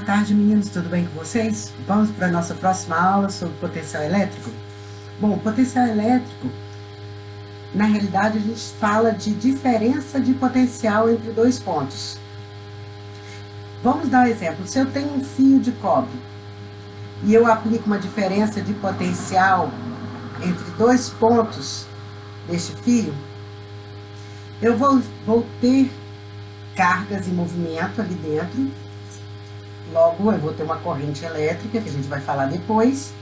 tarde, meninos, tudo bem com vocês? Vamos para a nossa próxima aula sobre potencial elétrico? Bom, potencial elétrico, na realidade, a gente fala de diferença de potencial entre dois pontos. Vamos dar um exemplo. Se eu tenho um fio de cobre e eu aplico uma diferença de potencial entre dois pontos deste fio, eu vou ter cargas em movimento ali dentro. Logo, eu vou ter uma corrente elétrica, que a gente vai falar depois.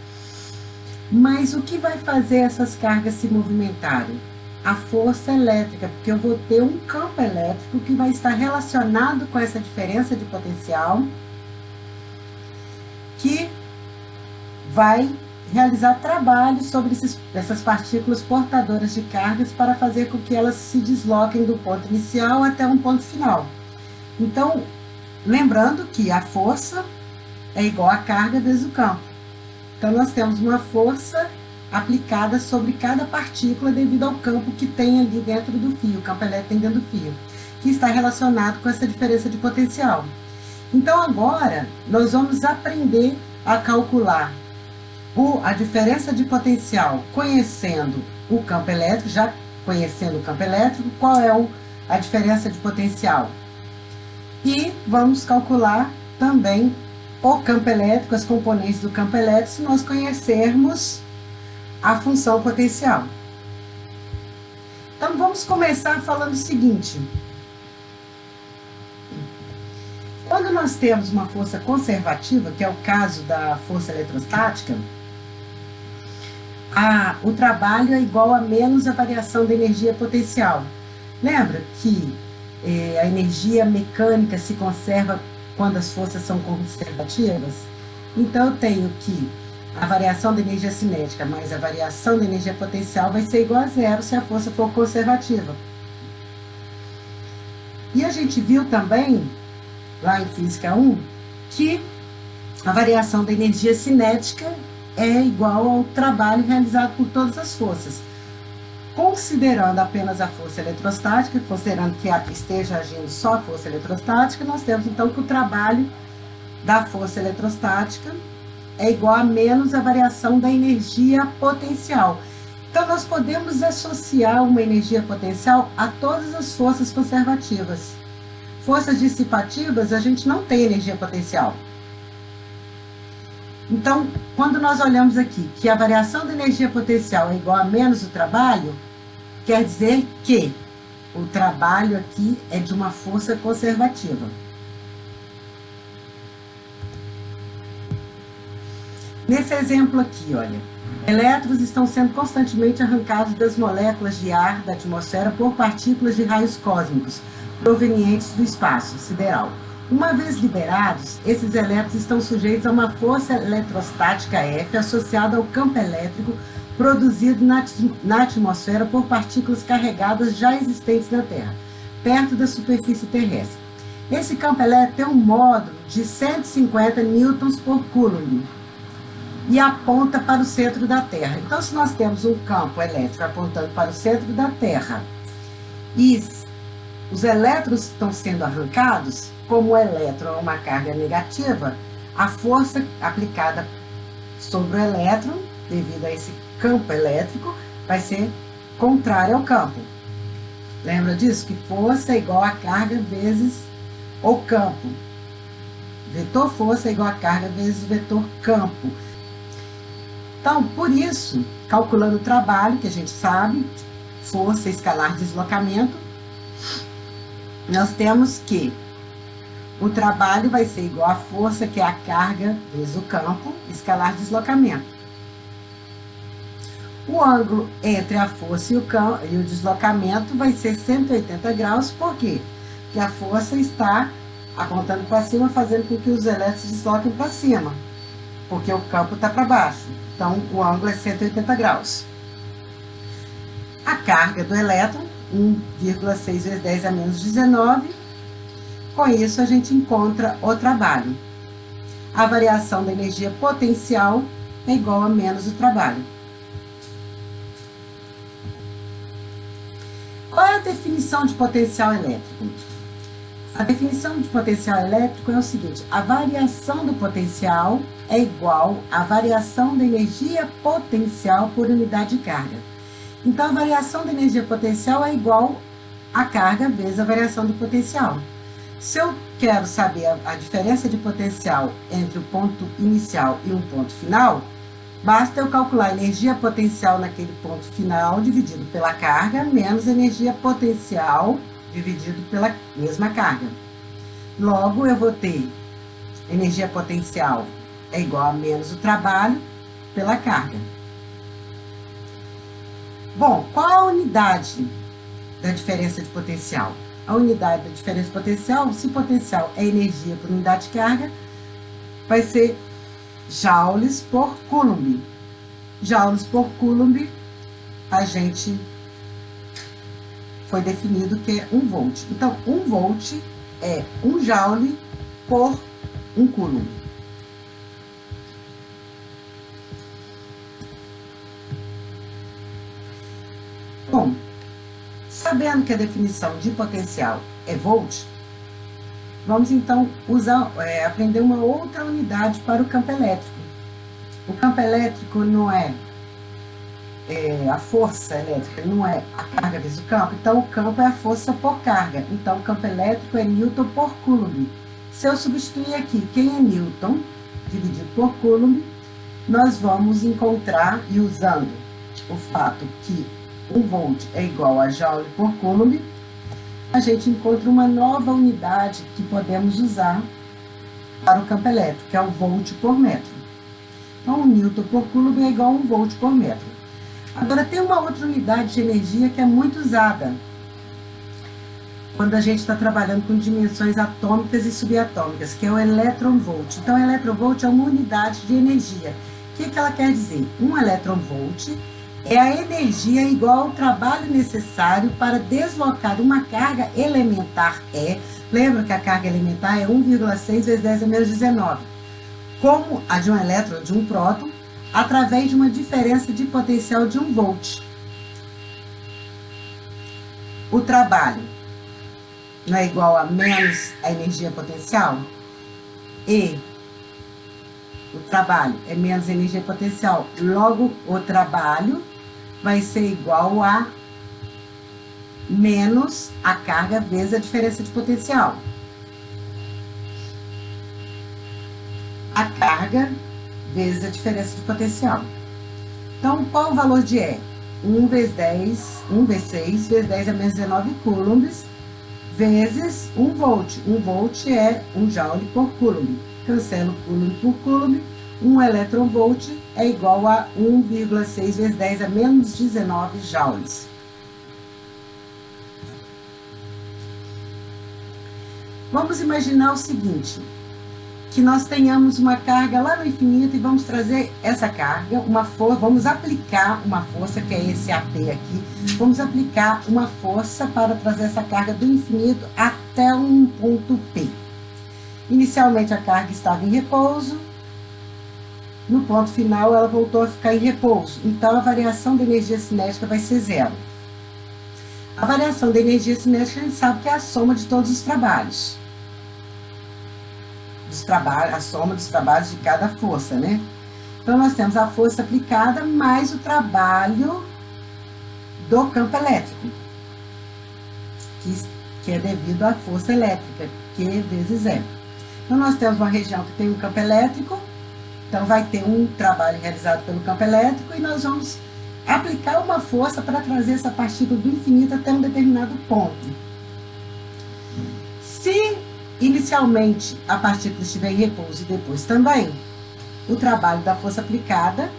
Mas o que vai fazer essas cargas se movimentarem? A força elétrica, porque eu vou ter um campo elétrico que vai estar relacionado com essa diferença de potencial, que vai realizar trabalho sobre essas partículas portadoras de cargas para fazer com que elas se desloquem do ponto inicial até um ponto final. Então, lembrando que a força é igual a carga vezes o campo. Então, nós temos uma força aplicada sobre cada partícula devido ao campo que tem ali dentro do fio, o campo elétrico tem dentro do fio, que está relacionado com essa diferença de potencial. Então, agora, nós vamos aprender a calcular a diferença de potencial conhecendo o campo elétrico, já conhecendo o campo elétrico, qual é a diferença de potencial. E vamos calcular também o campo elétrico, as componentes do campo elétrico, se nós conhecermos a função potencial. Então, vamos começar falando o seguinte. Quando nós temos uma força conservativa, que é o caso da força eletrostática, o trabalho é igual a menos a variação da energia potencial. Lembra que a energia mecânica se conserva quando as forças são conservativas? Então, eu tenho que a variação da energia cinética mais a variação da energia potencial vai ser igual a zero se a força for conservativa. E a gente viu também, lá em Física 1, que a variação da energia cinética é igual ao trabalho realizado por todas as forças. Considerando apenas a força eletrostática, considerando que esteja agindo só a força eletrostática, nós temos então que o trabalho da força eletrostática é igual a menos a variação da energia potencial. Então, nós podemos associar uma energia potencial a todas as forças conservativas. Forças dissipativas, a gente não tem energia potencial. Então, quando nós olhamos aqui que a variação da energia potencial é igual a menos o trabalho, quer dizer que o trabalho aqui é de uma força conservativa. Nesse exemplo aqui, olha, elétrons estão sendo constantemente arrancados das moléculas de ar da atmosfera por partículas de raios cósmicos provenientes do espaço sideral. Uma vez liberados, esses elétrons estão sujeitos a uma força eletrostática F associada ao campo elétrico produzido na atmosfera por partículas carregadas já existentes na Terra, perto da superfície terrestre. Esse campo elétrico tem um módulo de 150 newtons por coulomb e aponta para o centro da Terra. Então, se nós temos um campo elétrico apontando para o centro da Terra e os elétrons estão sendo arrancados, como o elétron é uma carga negativa, a força aplicada sobre o elétron, devido a esse campo elétrico, vai ser contrária ao campo. Lembra disso? Que força é igual a carga vezes o campo. Vetor força é igual a carga vezes vetor campo. Então, por isso, calculando o trabalho, que a gente sabe, força escalar deslocamento, nós temos que o trabalho vai ser igual à força, que é a carga vezes o campo, escalar deslocamento. O ângulo entre a força e o deslocamento vai ser 180 graus, por quê? Porque a força está apontando para cima, fazendo com que os elétrons se desloquem para cima, porque o campo está para baixo. Então, o ângulo é 180 graus. A carga do elétron, 1,6 vezes 10 a menos 19. Com isso, a gente encontra o trabalho. A variação da energia potencial é igual a menos o trabalho. Qual é a definição de potencial elétrico? A definição de potencial elétrico é o seguinte: a variação do potencial é igual à variação da energia potencial por unidade de carga. Então, a variação da energia potencial é igual à carga vezes a variação do potencial. Se eu quero saber a diferença de potencial entre o ponto inicial e um ponto final, basta eu calcular a energia potencial naquele ponto final dividido pela carga, menos a energia potencial dividido pela mesma carga. Logo, eu vou ter energia potencial é igual a menos o trabalho pela carga. Bom, qual a unidade da diferença de potencial? A unidade da diferença de potencial, se potencial é energia por unidade de carga, vai ser joules por coulomb. Joules por coulomb, a gente foi definido que é 1 volt. Então, 1 volt é 1 joule por 1 coulomb. Bom, sabendo que a definição de potencial é volt, vamos então aprender uma outra unidade para o campo elétrico. O campo elétrico não é a força elétrica, não é a carga vezes o campo. Então, o campo é a força por carga. Então, o campo elétrico é Newton por Coulomb. Se eu substituir aqui quem é Newton, dividido por Coulomb, nós vamos encontrar, e usando o fato que 1 volt é igual a joule por coulomb, a gente encontra uma nova unidade que podemos usar para o campo elétrico, que é o volt por metro. Então, o Newton por coulomb é igual a 1 volt por metro. Agora, tem uma outra unidade de energia que é muito usada quando a gente está trabalhando com dimensões atômicas e subatômicas, que é o eletronvolt. Então, o eletronvolt é uma unidade de energia. O que ela quer dizer? Um eletronvolt é a energia igual ao trabalho necessário para deslocar uma carga elementar E. Lembra que a carga elementar é 1,6 vezes 10 a menos 19. Como a de um elétron ou de um próton, através de uma diferença de potencial de 1 volt. O trabalho não é igual a menos a energia potencial? E o trabalho é menos a energia potencial. Logo, o trabalho vai ser igual a menos a carga vezes a diferença de potencial. A carga vezes a diferença de potencial. Então, qual o valor de E? 1 vezes 10, 1 vezes 6 vezes 10 a menos 19 coulombs, vezes 1 volt. 1 volt é 1 joule por coulomb. Cancelo coulomb por coulomb. 1 eletronvolt é igual a 1,6 vezes 10 a menos 19 joules. Vamos imaginar o seguinte, que nós tenhamos uma carga lá no infinito e vamos trazer essa carga, vamos aplicar uma força, que é esse AP aqui, vamos aplicar uma força para trazer essa carga do infinito até um ponto P. Inicialmente a carga estava em repouso, no ponto final ela voltou a ficar em repouso, então a variação da energia cinética vai ser zero. A variação da energia cinética a gente sabe que é a soma de todos os trabalhos. A soma dos trabalhos de cada força, né? Então, nós temos a força aplicada mais o trabalho do campo elétrico, que é devido à força elétrica, Q vezes E. Então, nós temos uma região que tem um campo elétrico, então vai ter um trabalho realizado pelo campo elétrico e nós vamos aplicar uma força para trazer essa partícula do infinito até um determinado ponto. Se inicialmente a partícula estiver em repouso e depois também, o trabalho da força aplicada,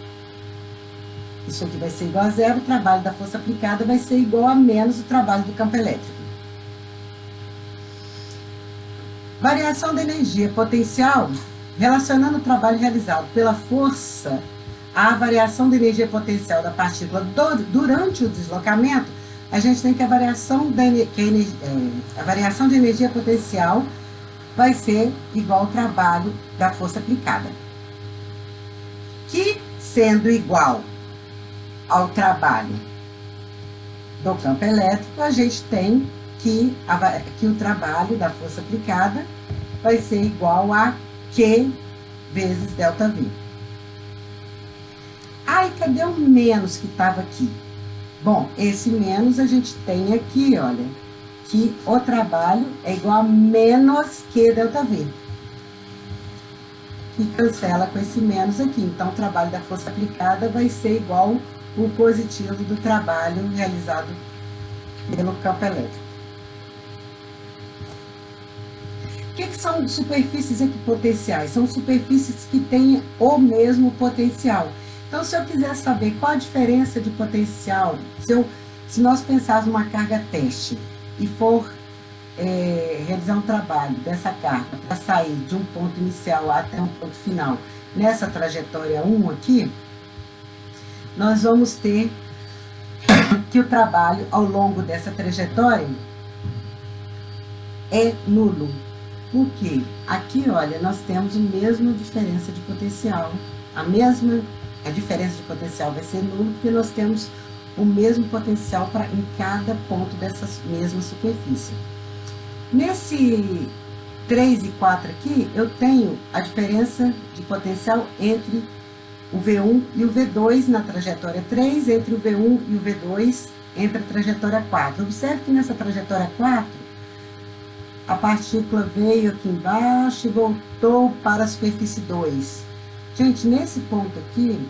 isso aqui vai ser igual a zero, o trabalho da força aplicada vai ser igual a menos o trabalho do campo elétrico. Variação da energia potencial, relacionando o trabalho realizado pela força à variação da energia potencial da partícula durante o deslocamento, a gente tem que a variação de energia potencial vai ser igual ao trabalho da força aplicada. Que, sendo igual ao trabalho do campo elétrico, a gente tem que o trabalho da força aplicada vai ser igual a Q vezes ΔV. Ai, cadê o menos que estava aqui? Bom, esse menos a gente tem aqui, olha, que o trabalho é igual a menos Q ΔV. Que cancela com esse menos aqui. Então, o trabalho da força aplicada vai ser igual o positivo do trabalho realizado pelo campo elétrico. O que são superfícies equipotenciais? São superfícies que têm o mesmo potencial. Então, se eu quiser saber qual a diferença de potencial, se nós pensarmos uma carga teste e for realizar um trabalho dessa carga para sair de um ponto inicial até um ponto final, nessa trajetória 1 aqui, nós vamos ter que o trabalho ao longo dessa trajetória é nulo. Por quê? Aqui, olha, nós temos a mesma diferença de potencial. A diferença de potencial vai ser nulo porque nós temos o mesmo potencial em cada ponto dessa mesma superfície. Nesse 3 e 4 aqui, eu tenho a diferença de potencial entre o V1 e o V2 na trajetória 3, entre o V1 e o V2 entre a trajetória 4. Observe que nessa trajetória 4, a partícula veio aqui embaixo e voltou para a superfície 2. Gente, nesse ponto aqui,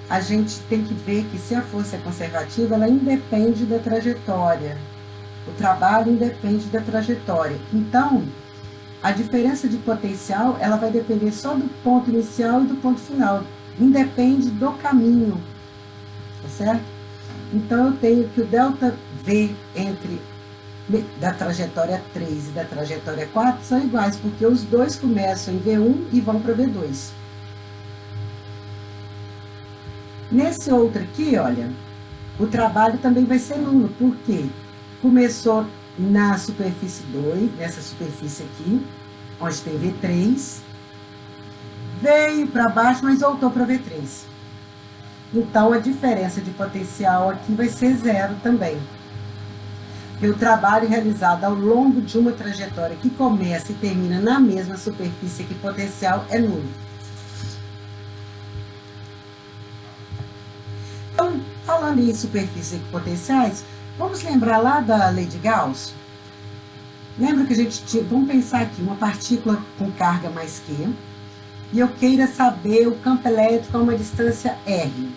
a gente tem que ver que se a força é conservativa, ela independe da trajetória. O trabalho independe da trajetória. Então, a diferença de potencial, ela vai depender só do ponto inicial e do ponto final. Independe do caminho, tá certo? Então, eu tenho que o ΔV da trajetória 3 e da trajetória 4 são iguais, porque os dois começam em V1 e vão para V2. Nesse outro aqui, olha, o trabalho também vai ser nulo, porque começou na superfície 2, nessa superfície aqui, onde tem V3, veio para baixo, mas voltou para V3. Então, a diferença de potencial aqui vai ser zero também. E o trabalho realizado ao longo de uma trajetória que começa e termina na mesma superfície equipotencial é nulo. Então, falando em superfícies equipotenciais, vamos lembrar lá da lei de Gauss? Lembra que a gente tinha, vamos pensar aqui, uma partícula com carga mais Q, e eu queira saber o campo elétrico a uma distância R.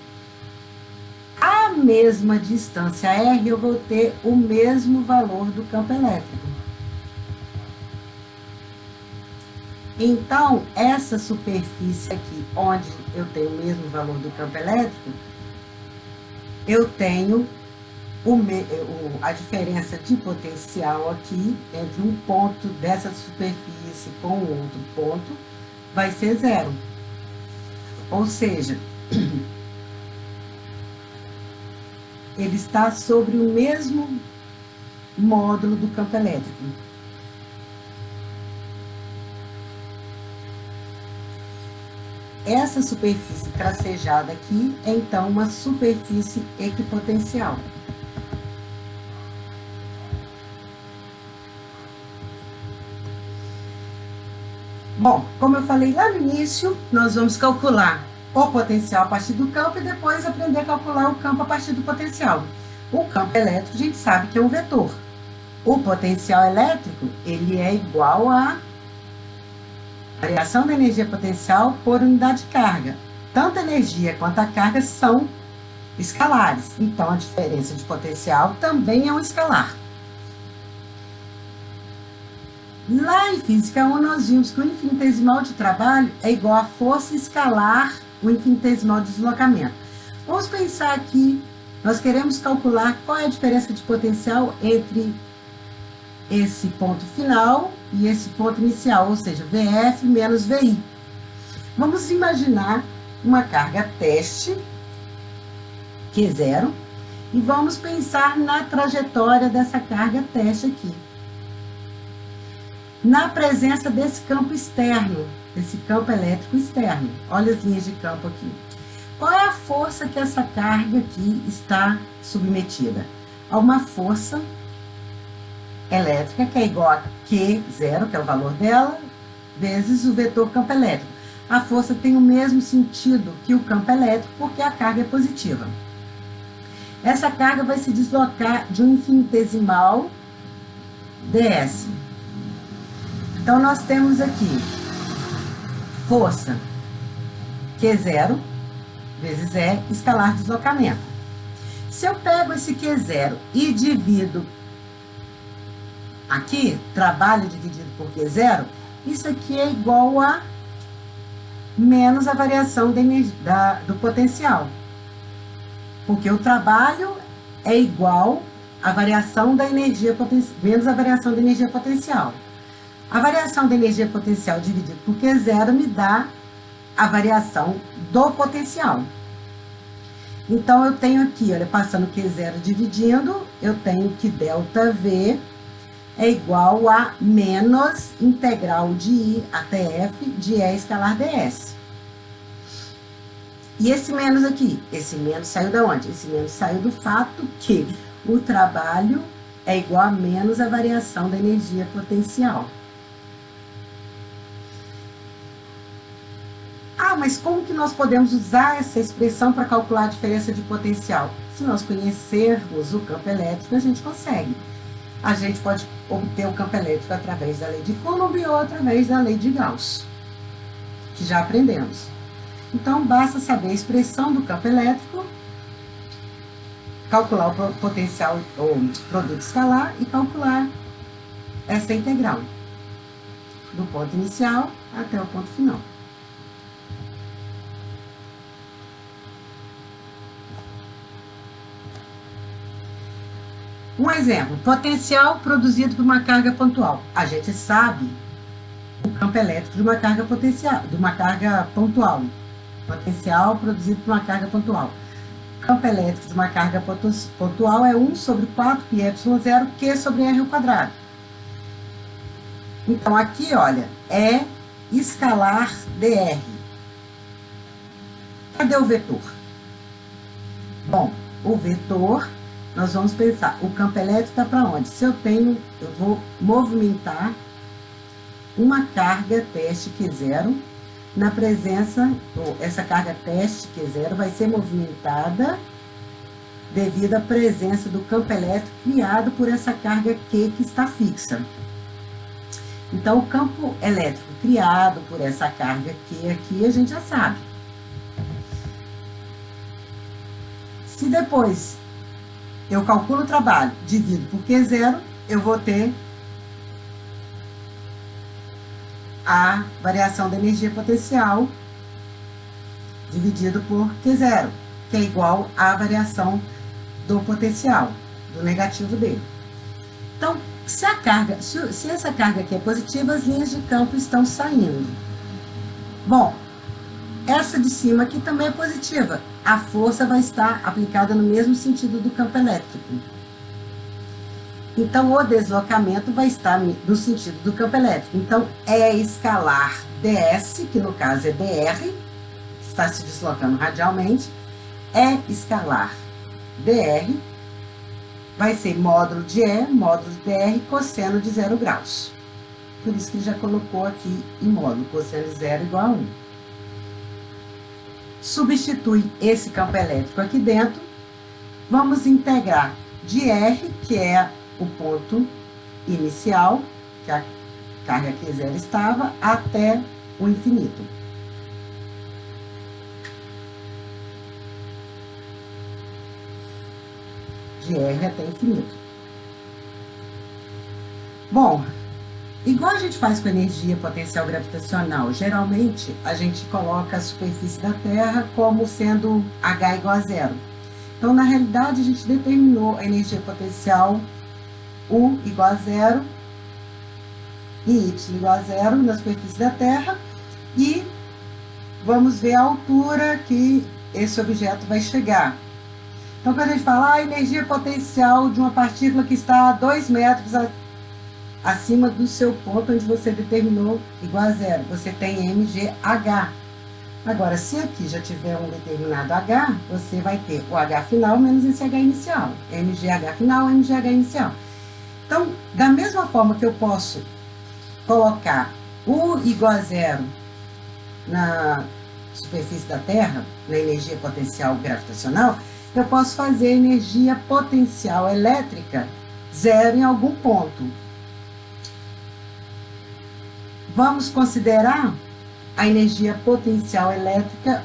A mesma distância R, eu vou ter o mesmo valor do campo elétrico. Então, essa superfície aqui, onde eu tenho o mesmo valor do campo elétrico, eu tenho a diferença de potencial aqui, entre um ponto dessa superfície com o outro ponto, vai ser zero. Ou seja, ele está sobre o mesmo módulo do campo elétrico. Essa superfície tracejada aqui é, então, uma superfície equipotencial. Bom, como eu falei lá no início, nós vamos calcular o potencial a partir do campo e depois aprender a calcular o campo a partir do potencial. O campo elétrico, a gente sabe que é um vetor. O potencial elétrico, ele é igual a variação da energia potencial por unidade de carga. Tanto a energia quanto a carga são escalares. Então, a diferença de potencial também é um escalar. Lá em Física 1, nós vimos que o infinitesimal de trabalho é igual à força escalar o infinitesimal de deslocamento. Vamos pensar aqui, nós queremos calcular qual é a diferença de potencial entre esse ponto final e esse ponto inicial, ou seja, VF menos VI. Vamos imaginar uma carga teste, Q0, e vamos pensar na trajetória dessa carga teste aqui. Na presença desse campo externo, desse campo elétrico externo. Olha as linhas de campo aqui. Qual é a força que essa carga aqui está submetida? A uma força elétrica, que é igual a Q0, que é o valor dela, vezes o vetor campo elétrico. A força tem o mesmo sentido que o campo elétrico, porque a carga é positiva. Essa carga vai se deslocar de um infinitesimal ds. Então, nós temos aqui força Q0 vezes E, escalar deslocamento. Se eu pego esse Q0 e divido aqui, trabalho dividido por Q0, isso aqui é igual a menos a variação do potencial. Porque o trabalho é igual à variação da energia potencial, menos a variação da energia potencial. A variação da energia potencial dividida por Q0 me dá a variação do potencial. Então, eu tenho aqui, olha, passando Q0 dividindo, eu tenho que ΔV é igual a menos integral de I até F de E escalar ds. E esse menos aqui? Esse menos saiu de onde? Esse menos saiu do fato que o trabalho é igual a menos a variação da energia potencial. Ah, mas como que nós podemos usar essa expressão para calcular a diferença de potencial? Se nós conhecermos o campo elétrico, a gente consegue. A gente pode obter o campo elétrico através da lei de Coulomb ou através da lei de Gauss, que já aprendemos. Então, basta saber a expressão do campo elétrico, calcular o potencial ou produto escalar e calcular essa integral, do ponto inicial até o ponto final. Um exemplo, potencial produzido por uma carga pontual. A gente sabe o campo elétrico de uma carga potencial, de uma carga pontual. Potencial produzido por uma carga pontual. Campo elétrico de uma carga pontual é 1 sobre 4πε0 Q sobre R ao quadrado. Então, aqui, olha, é escalar dr. Cadê o vetor? Bom, o vetor, nós vamos pensar, o campo elétrico está para onde? Se eu vou movimentar uma carga teste Q0, na presença, essa carga teste Q0 vai ser movimentada devido à presença do campo elétrico criado por essa carga Q que está fixa. Então, o campo elétrico criado por essa carga Q aqui, a gente já sabe. Se depois eu calculo o trabalho, divido por Q0, eu vou ter a variação da energia potencial dividido por Q0, que é igual à variação do potencial, do negativo dele. Então, se essa carga aqui é positiva, as linhas de campo estão saindo. Bom, essa de cima aqui também é positiva. A força vai estar aplicada no mesmo sentido do campo elétrico. Então, o deslocamento vai estar no sentido do campo elétrico. Então, é escalar ds, que no caso é dr, está se deslocando radialmente, é escalar dr, vai ser módulo de E, módulo de dr, cosseno de 0 graus. Por isso que ele já colocou aqui em módulo, cosseno de 0 igual a 1. Substitui esse campo elétrico aqui dentro, vamos integrar de R, que é o ponto inicial, que a carga Q0 estava, até o infinito. De R até infinito. Bom, igual a gente faz com energia potencial gravitacional, geralmente a gente coloca a superfície da Terra como sendo H igual a 0. Então, na realidade, a gente determinou a energia potencial U igual a 0 e Y igual a 0 na superfície da Terra, e vamos ver a altura que esse objeto vai chegar. Então, quando a gente fala a energia potencial de uma partícula que está a 2 metros acima do seu ponto onde você determinou igual a 0, você tem mgh. Agora, se aqui já tiver um determinado h, você vai ter o h final menos esse h inicial, mgh final, mgh inicial. Então, da mesma forma que eu posso colocar U igual a zero na superfície da Terra, na energia potencial gravitacional, eu posso fazer a energia potencial elétrica zero em algum ponto. Vamos considerar a energia potencial elétrica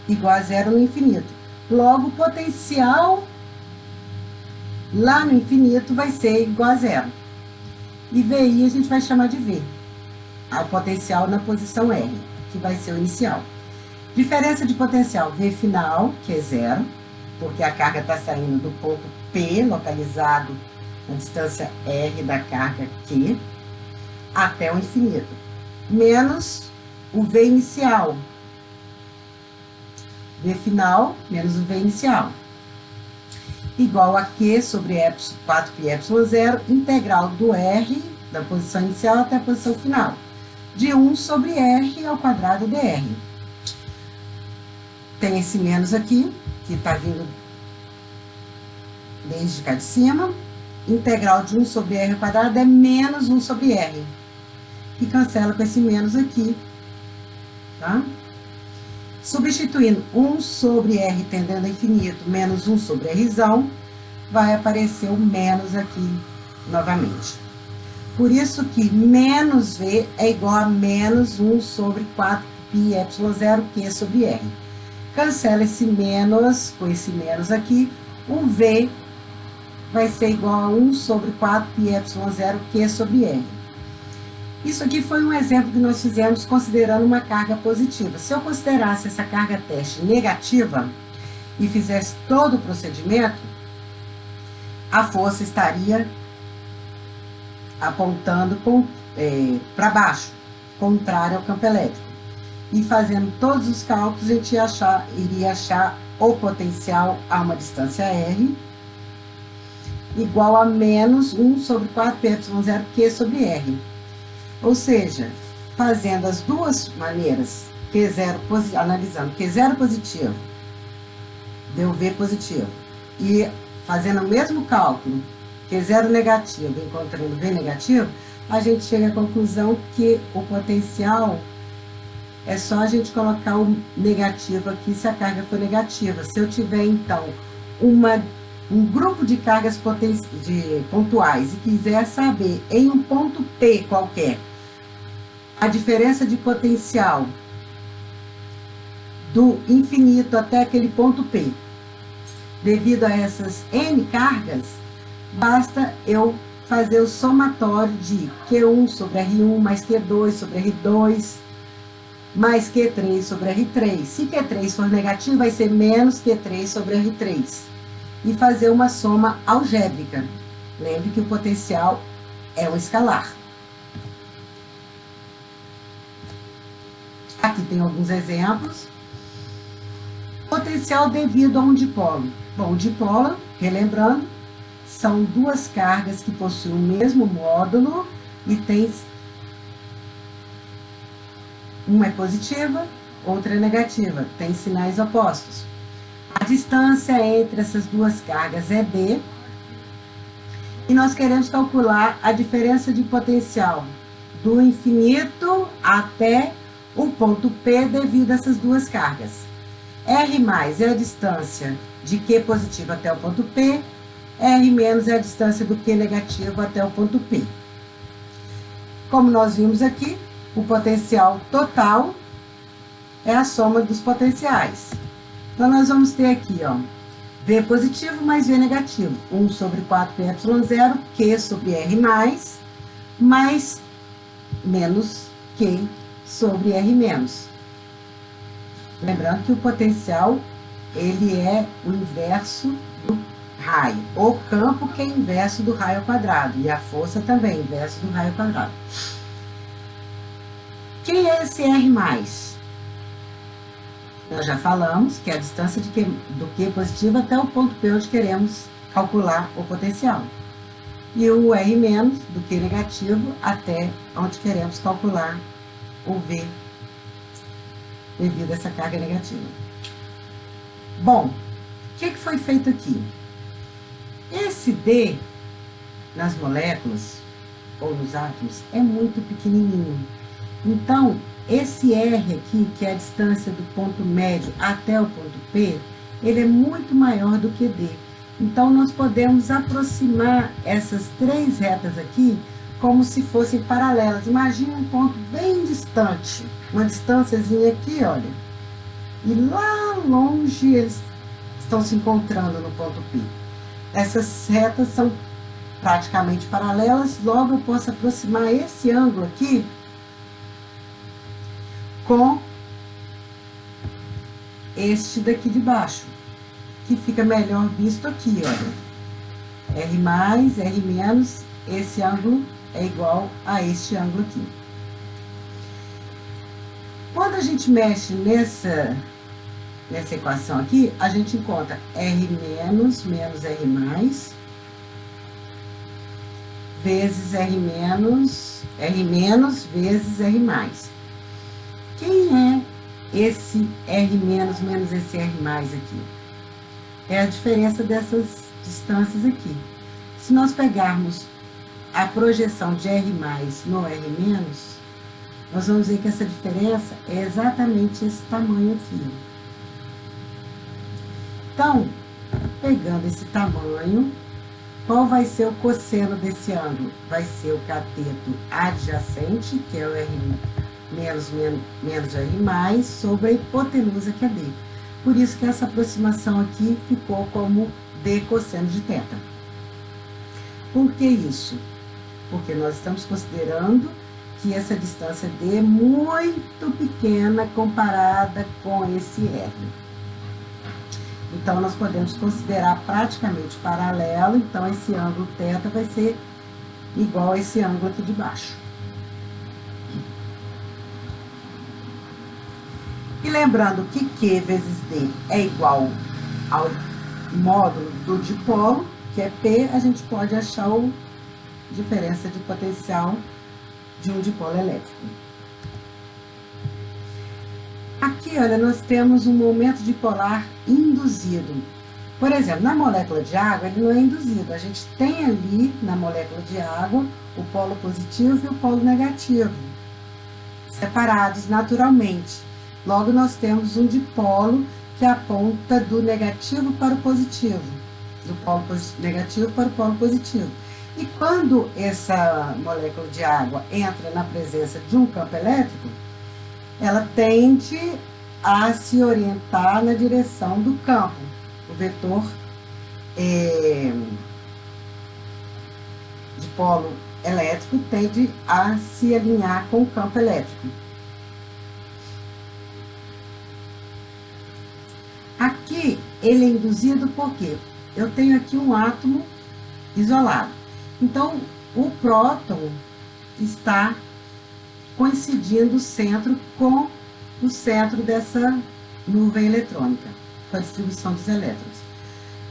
igual a zero no infinito. Logo, o potencial lá no infinito vai ser igual a zero. E VI a gente vai chamar de V, o potencial na posição R, que vai ser o inicial. Diferença de potencial, V final, que é zero, porque a carga está saindo do ponto P, localizado na distância R da carga Q, até o infinito, menos o V inicial. V final menos o V inicial, igual a Q sobre 4πε0, integral do R, da posição inicial até a posição final, de 1 sobre R ao quadrado dr. Tem esse menos aqui, que está vindo desde cá de cima. Integral de 1 sobre R ao quadrado é menos 1 sobre R. E cancela com esse menos aqui, tá? Substituindo 1 sobre R tendendo a infinito, menos 1 sobre Rzão, vai aparecer o menos aqui novamente. Por isso que menos V é igual a menos 1 sobre 4πε0 Q sobre R. Cancela esse menos com esse menos aqui, o V vai ser igual a 1 sobre 4πε0 Q sobre R. Isso aqui foi um exemplo que nós fizemos considerando uma carga positiva. Se eu considerasse essa carga teste negativa e fizesse todo o procedimento, a força estaria apontando para baixo, contrário ao campo elétrico. E fazendo todos os cálculos, a gente iria achar o potencial a uma distância R igual a menos 1 sobre 4πε0 Q sobre R. Ou seja, fazendo as duas maneiras, analisando Q0 positivo, deu V positivo, e fazendo o mesmo cálculo, Q0 negativo, encontrando V negativo, a gente chega à conclusão que o potencial é só a gente colocar o negativo aqui se a carga for negativa. Se eu tiver, então, um grupo de cargas pontuais e quiser saber em um ponto P qualquer a diferença de potencial do infinito até aquele ponto P, devido a essas N cargas, basta eu fazer o somatório de Q1 sobre R1 mais Q2 sobre R2 mais Q3 sobre R3. Se Q3 for negativo, vai ser menos Q3 sobre R3. E fazer uma soma algébrica. Lembre que o potencial é um escalar. Aqui tem alguns exemplos. Potencial devido a um dipolo. Bom, o dipolo, relembrando, são duas cargas que possuem o mesmo módulo e tem uma é positiva, outra é negativa, tem sinais opostos. A distância entre essas duas cargas é d, e nós queremos calcular a diferença de potencial do infinito até o ponto P devido a essas duas cargas. R mais é a distância de Q positivo até o ponto P, R menos é a distância do Q negativo até o ponto P. Como nós vimos aqui, o potencial total é a soma dos potenciais. Então, nós vamos ter aqui, ó, V positivo mais V negativo. 1 sobre 4πε0, Q sobre R mais menos Q sobre R menos. Lembrando que o potencial, ele é o inverso do raio. O campo que é inverso do raio ao quadrado. E a força também, inverso do raio ao quadrado. Quem é esse R mais? Nós já falamos que é a distância do Q positivo até o ponto P onde queremos calcular o potencial. E o R menos do Q negativo até onde queremos calcular o V devido a essa carga negativa. Bom, o que foi feito aqui? Esse D nas moléculas ou nos átomos é muito pequenininho. Então, esse R aqui, que é a distância do ponto médio até o ponto P, ele é muito maior do que D. Então, nós podemos aproximar essas três retas aqui como se fossem paralelas. Imagine um ponto bem distante, uma distânciazinha aqui, olha, e lá longe eles estão se encontrando no ponto P. Essas retas são praticamente paralelas, logo eu posso aproximar esse ângulo aqui com este daqui de baixo, que fica melhor visto aqui, olha. R mais, R menos, esse ângulo é igual a este ângulo aqui. Quando a gente mexe nessa equação aqui, a gente encontra R menos menos R mais, vezes R menos vezes R mais. Quem é esse R menos menos esse R mais aqui? É a diferença dessas distâncias aqui. Se nós pegarmos a projeção de R mais no R menos, nós vamos ver que essa diferença é exatamente esse tamanho aqui. Então, pegando esse tamanho, qual vai ser o cosseno desse ângulo? Vai ser o cateto adjacente, que é o R menos R mais, sobre a hipotenusa, que é D. Por isso que essa aproximação aqui ficou como D cosseno de θ. Por que isso? Porque nós estamos considerando que essa distância D é muito pequena comparada com esse R. Então, nós podemos considerar praticamente paralelo, então esse ângulo θ vai ser igual a esse ângulo aqui de baixo. E lembrando que Q vezes D é igual ao módulo do dipolo, que é P, a gente pode achar a diferença de potencial de um dipolo elétrico. Aqui, olha, nós temos um momento dipolar induzido. Por exemplo, na molécula de água, ele não é induzido. A gente tem ali, na molécula de água, o polo positivo e o polo negativo, separados naturalmente. Logo, nós temos um dipolo que aponta do negativo para o positivo, do polo negativo para o polo positivo. E quando essa molécula de água entra na presença de um campo elétrico, ela tende a se orientar na direção do campo. O vetor de polo elétrico tende a se alinhar com o campo elétrico. Aqui, ele é induzido por quê? Eu tenho aqui um átomo isolado. Então, o próton está coincidindo o centro com o centro dessa nuvem eletrônica, com a distribuição dos elétrons.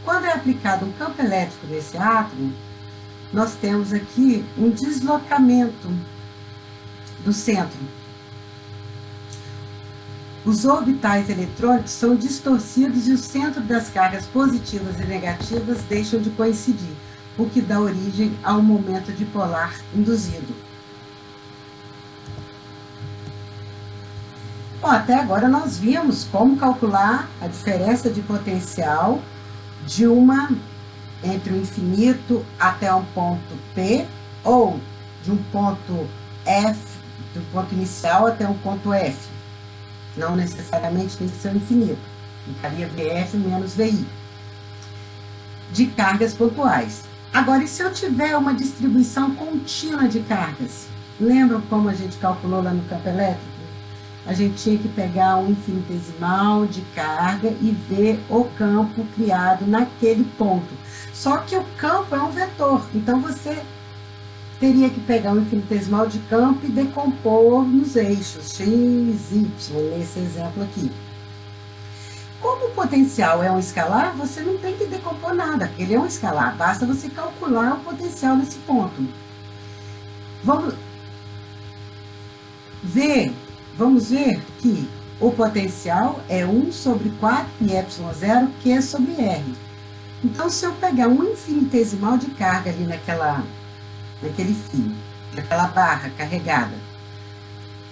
Quando é aplicado um campo elétrico nesse átomo, nós temos aqui um deslocamento do centro. Os orbitais eletrônicos são distorcidos e o centro das cargas positivas e negativas deixam de coincidir, o que dá origem ao momento dipolar induzido. Bom, até agora nós vimos como calcular a diferença de potencial de entre o infinito até um ponto P, ou de um ponto F, do ponto inicial até um ponto F. Não necessariamente tem que ser o infinito. Ficaria VF menos VI. De cargas pontuais. Agora, e se eu tiver uma distribuição contínua de cargas? Lembram como a gente calculou lá no campo elétrico? A gente tinha que pegar um infinitesimal de carga e ver o campo criado naquele ponto. Só que o campo é um vetor, então você teria que pegar um infinitesimal de campo e decompor nos eixos x, y, nesse exemplo aqui. Como o potencial é um escalar, você não tem que decompor nada, ele é um escalar, basta você calcular o potencial nesse ponto. Vamos ver que o potencial é 1 sobre 4 πε0 Q sobre R. Então, se eu pegar um infinitesimal de carga ali naquele fio, naquela barra carregada,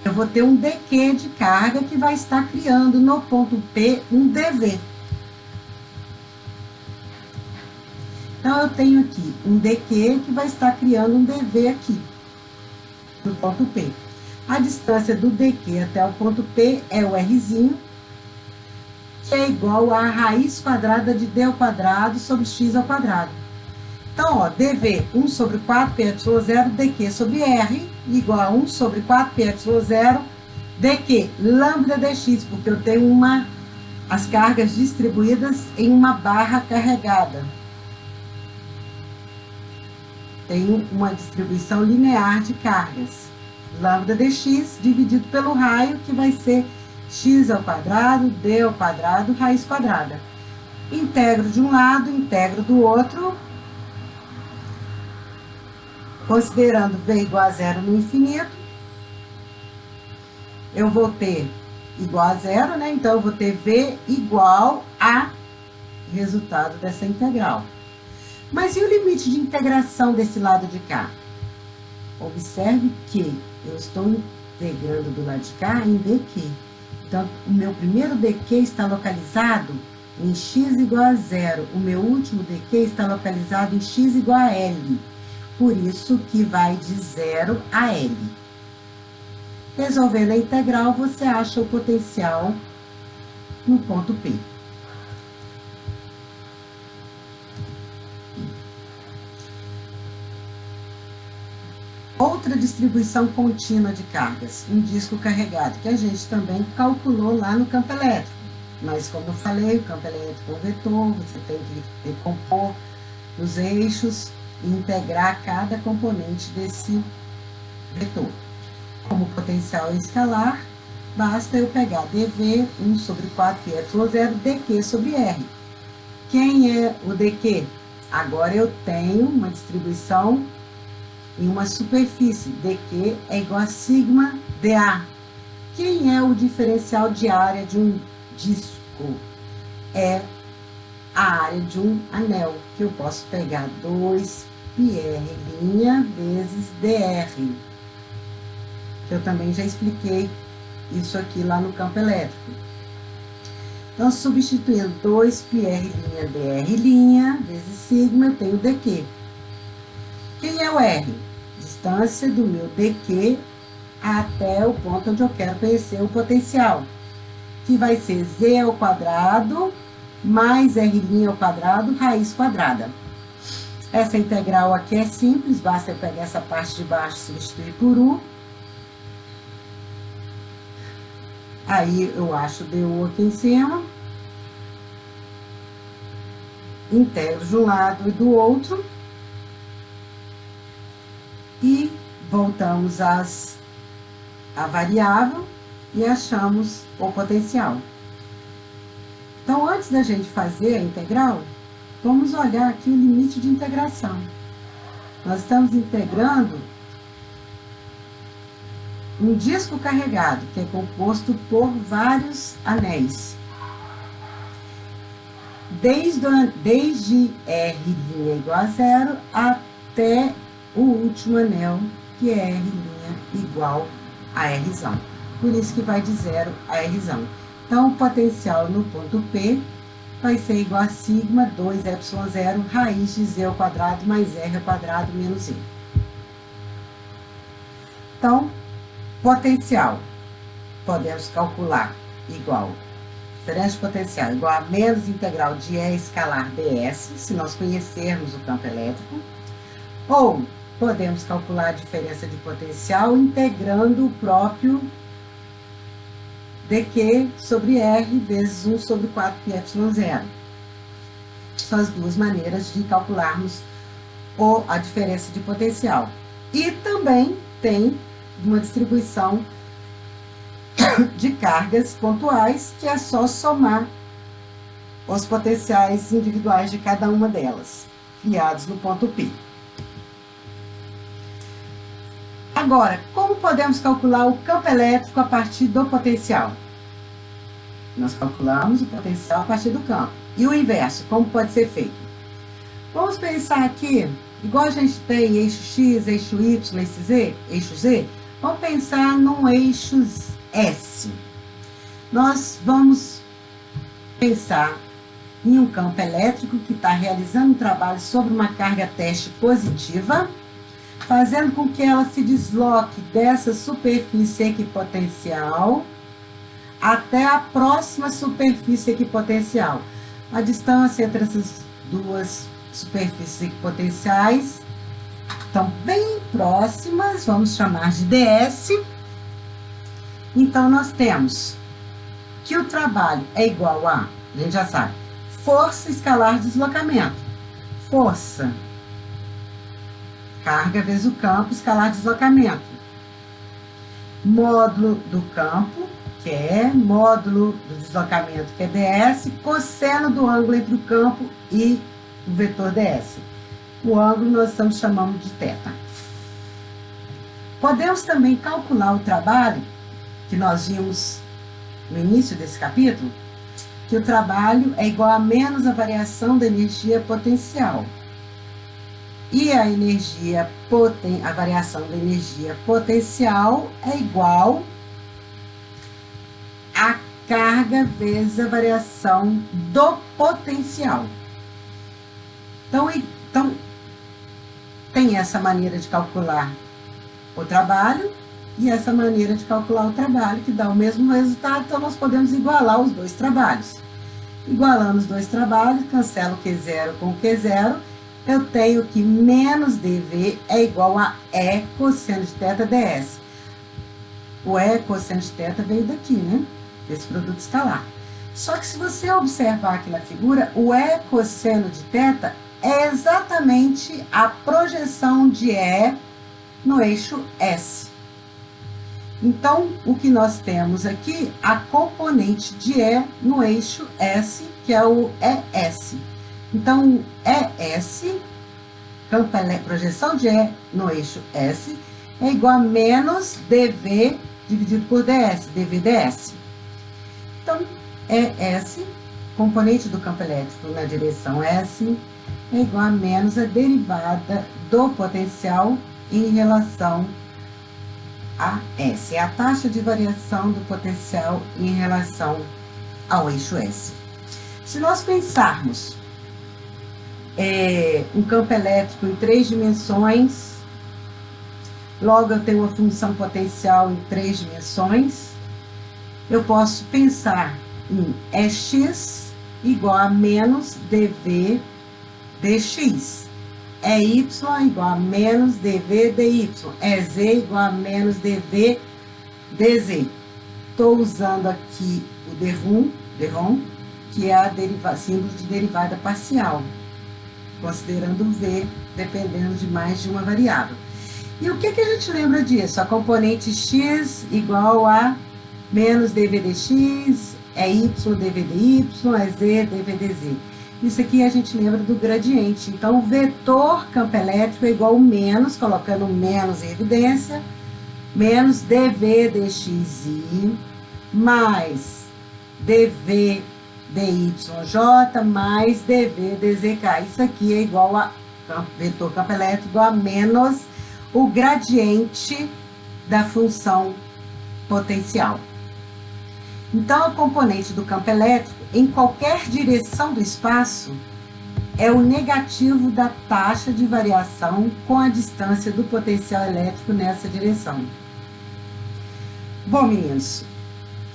eu vou ter um dq de carga que vai estar criando no ponto P um dV. Então, eu tenho aqui um dq que vai estar criando um dV aqui, no ponto P. A distância do dq até o ponto P é o Rzinho, que é igual a raiz quadrada de d ao quadrado sobre x ao quadrado. Então, ó, dV 1 sobre 4πε0 dq sobre r igual a 1 sobre 4πε0 dq lambda dx, porque eu tenho as cargas distribuídas em uma barra carregada. Tenho uma distribuição linear de cargas. Lambda dx dividido pelo raio, que vai ser x ao quadrado, d ao quadrado, raiz quadrada. Integro de um lado, integro do outro, considerando v igual a zero no infinito, eu vou ter igual a zero, né? Então, eu vou ter v igual a resultado dessa integral. Mas e o limite de integração desse lado de cá? Observe que eu estou integrando do lado de cá em dq. Então, o meu primeiro dq está localizado em x igual a zero. O meu último dq está localizado em x igual a L. Por isso que vai de 0 a L. Resolvendo a integral, você acha o potencial no ponto P. Outra distribuição contínua de cargas, um disco carregado, que a gente também calculou lá no campo elétrico. Mas, como eu falei, o campo elétrico é um vetor, você tem que decompor os eixos e integrar cada componente desse vetor. Como o potencial é escalar, basta eu pegar dV 1 sobre 4πε0 dq sobre r. Quem é o dq? Agora eu tenho uma distribuição em uma superfície, dq é igual a sigma dA. Quem é o diferencial de área de um disco? É a área de um anel, que eu posso pegar 2πr' vezes dr. Que eu também já expliquei isso aqui lá no campo elétrico. Então, substituindo 2πr' dr' vezes sigma, eu tenho dq. Quem é o R? Distância do meu dq até o ponto onde eu quero conhecer o potencial, que vai ser z ao quadrado mais r' ao quadrado, raiz quadrada. Essa integral aqui é simples, basta eu pegar essa parte de baixo e substituir por u. Aí eu acho du aqui em cima. Integro de um lado e do outro. E voltamos a variável e achamos o potencial. Então, antes da gente fazer a integral, vamos olhar aqui o limite de integração. Nós estamos integrando um disco carregado, que é composto por vários anéis. Desde R' igual a zero até o último anel, que é R' igual a Rzão. Por isso que vai de 0 a Rzão. Então, o potencial no ponto P vai ser igual a sigma 2ε0 raiz de z ao quadrado mais r ao quadrado menos e. Então, potencial, podemos calcular igual, diferença de potencial igual a menos integral de E escalar ds, se nós conhecermos o campo elétrico, ou podemos calcular a diferença de potencial integrando o próprio dq sobre r vezes 1 sobre 4πε0. São as duas maneiras de calcularmos a diferença de potencial. E também tem uma distribuição de cargas pontuais, que é só somar os potenciais individuais de cada uma delas, criados no ponto P. Agora, como podemos calcular o campo elétrico a partir do potencial? Nós calculamos o potencial a partir do campo. E o inverso, como pode ser feito? Vamos pensar aqui, igual a gente tem eixo X, eixo Y, eixo Z, vamos pensar num eixo S. Nós vamos pensar em um campo elétrico que está realizando um trabalho sobre uma carga teste positiva, fazendo com que ela se desloque dessa superfície equipotencial até a próxima superfície equipotencial. A distância entre essas duas superfícies equipotenciais estão bem próximas, vamos chamar de ds. Então, nós temos que o trabalho é igual a gente já sabe, força escalar de deslocamento. Força, carga vezes o campo, escalar de deslocamento. Módulo do campo, que é módulo do deslocamento, que é ds, cosseno do ângulo entre o campo e o vetor ds. O ângulo nós estamos chamando de θ. Podemos também calcular o trabalho, que nós vimos no início desse capítulo, que o trabalho é igual a menos a variação da energia potencial. E a variação da energia potencial é igual a carga vezes a variação do potencial. Então, tem essa maneira de calcular o trabalho e essa maneira de calcular o trabalho, que dá o mesmo resultado, então nós podemos igualar os dois trabalhos. Igualando os dois trabalhos, cancelo o Q0 com o Q0, eu tenho que menos dV é igual a E cosseno de θ ds. O E cosseno de θ veio daqui, né? Desse produto escalar. Só que se você observar aqui na figura, o E cosseno de θ é exatamente a projeção de E no eixo S. Então, o que nós temos aqui, a componente de E no eixo S, que é o ES. Então, ES, projeção de E no eixo S, é igual a menos dV dividido por ds, dV ds. Então, ES, componente do campo elétrico na direção S, é igual a menos a derivada do potencial em relação a S. É a taxa de variação do potencial em relação ao eixo S. Se nós pensarmos um campo elétrico em 3 dimensões, logo eu tenho uma função potencial em 3 dimensões, eu posso pensar em EX igual a menos dV dx. Y igual a menos dV dy. EZ igual a menos dV dz. Estou usando aqui o derrom, que é a símbolo de derivada parcial, considerando V dependendo de mais de uma variável. E o que a gente lembra disso? A componente x igual a menos dV dx, é y dV dy, é z dV dz. Isso aqui a gente lembra do gradiente. Então, o vetor campo elétrico é igual a menos, colocando menos em evidência, menos dV dxi, mais dV dyj, mais dV dzk. Isso aqui é igual a vetor campo elétrico igual a menos o gradiente da função potencial. Então, a componente do campo elétrico, em qualquer direção do espaço, é o negativo da taxa de variação com a distância do potencial elétrico nessa direção. Bom, meninos,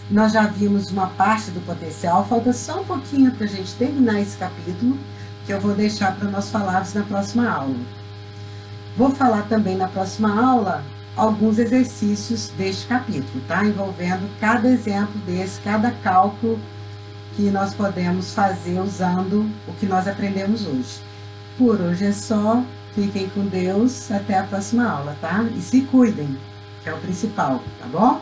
nós já vimos uma parte do potencial, falta só um pouquinho para a gente terminar esse capítulo, que eu vou deixar para nós falarmos na próxima aula. Vou falar também na próxima aula alguns exercícios deste capítulo, tá? Envolvendo cada exemplo desse, cada cálculo que nós podemos fazer usando o que nós aprendemos hoje. Por hoje é só, fiquem com Deus, até a próxima aula, tá? E se cuidem, que é o principal, tá bom?